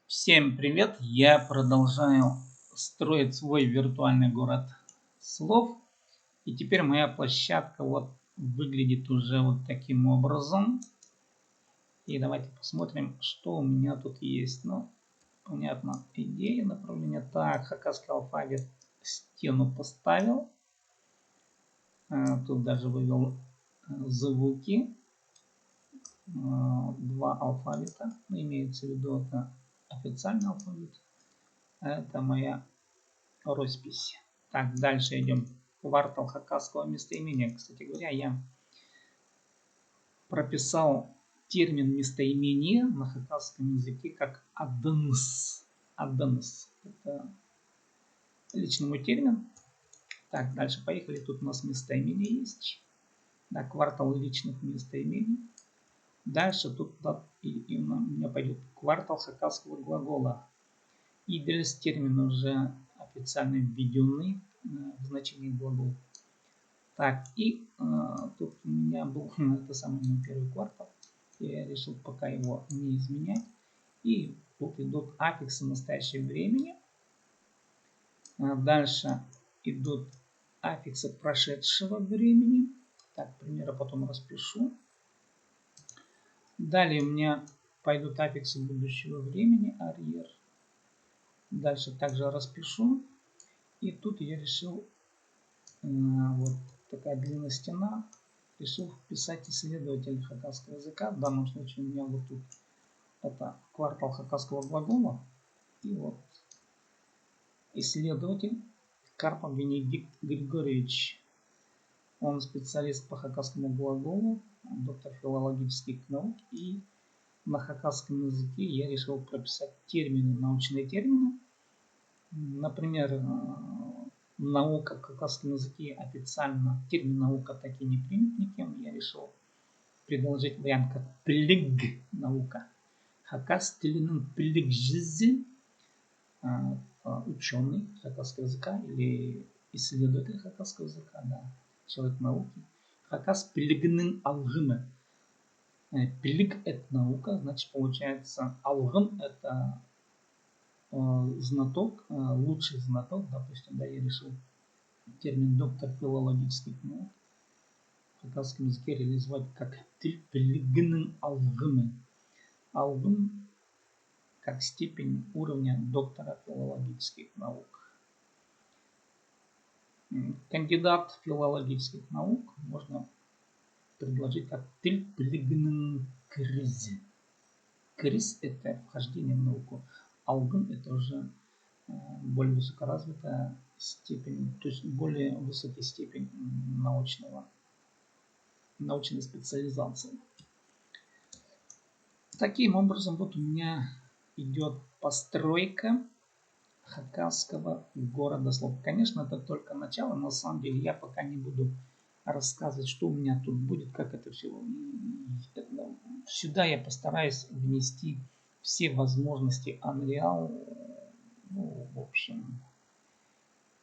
Всем привет! Я продолжаю строить свой виртуальный город слов. И теперь моя площадка вот выглядит уже вот таким образом. И давайте посмотрим, что у меня тут есть. Ну, понятно, идея, направление. Так, хакасский алфавит, стену поставил. Тут даже вывел звуки. Два алфавита. Имеется в виду, это официальный алфавит. Это моя роспись. Так, дальше идем. Квартал хакасского местоимения. Кстати говоря, я прописал термин местоимение на хакасском языке как аднс. Аднс. Это личный мой термин. Так, дальше поехали. Тут у нас местоимение есть. Да, квартал личных местоимений. Дальше тут у меня пойдет квартал хакасского глагола. И здесь термин уже официально введенный в значении глагола. Так, и тут у меня был это самый первый квартал. Я решил пока его не изменять. И тут идут аффиксы настоящего времени. Дальше идут аффиксы прошедшего времени. Так, примеры потом распишу. Далее у меня пойдут аффиксы будущего времени, арьер. Дальше также распишу. И тут я решил, вот такая длинная стена, решил вписать исследователь хакасского языка. В данном случае у меня вот тут это квартал хакасского глагола. И вот исследователь Карпов Венедикт Григорьевич. Он специалист по хакасскому глаголу, доктор филологических наук. И на хакасском языке я решил прописать термины, научные термины. Например, наука в хакасском языке официально термин наука так и не принят никем. Я решил предложить вариант как плиг наука. Хакас тилинин плиг жизни, ученый хакасского языка или исследователь хакасского языка, да, человек науки. Хакас плигнин алгымы. Плиг это наука, значит получается алгым это знаток, лучший знаток, допустим, да, я решил термин доктор филологических наук в хакасском языке реализовать как плигнин алгымы. Алгым как степень уровня доктора филологических наук. Кандидат филологических наук можно предложить как плигнин криз. Криз это вхождение в науку. Алгым это уже более высокоразвитая степень, то есть более высокая степень научной специализации. Таким образом, вот у меня идет постройка хакасского города слов. Конечно, это только начало. На самом деле я пока не буду рассказывать, что у меня тут будет, как это все. Сюда я постараюсь внести все возможности Unreal. Ну, в общем,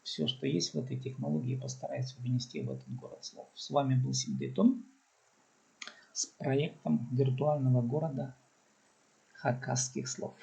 все, что есть в этой технологии, постараюсь внести в этот город слов. С вами был Симдейтон с проектом виртуального города хакасских слов.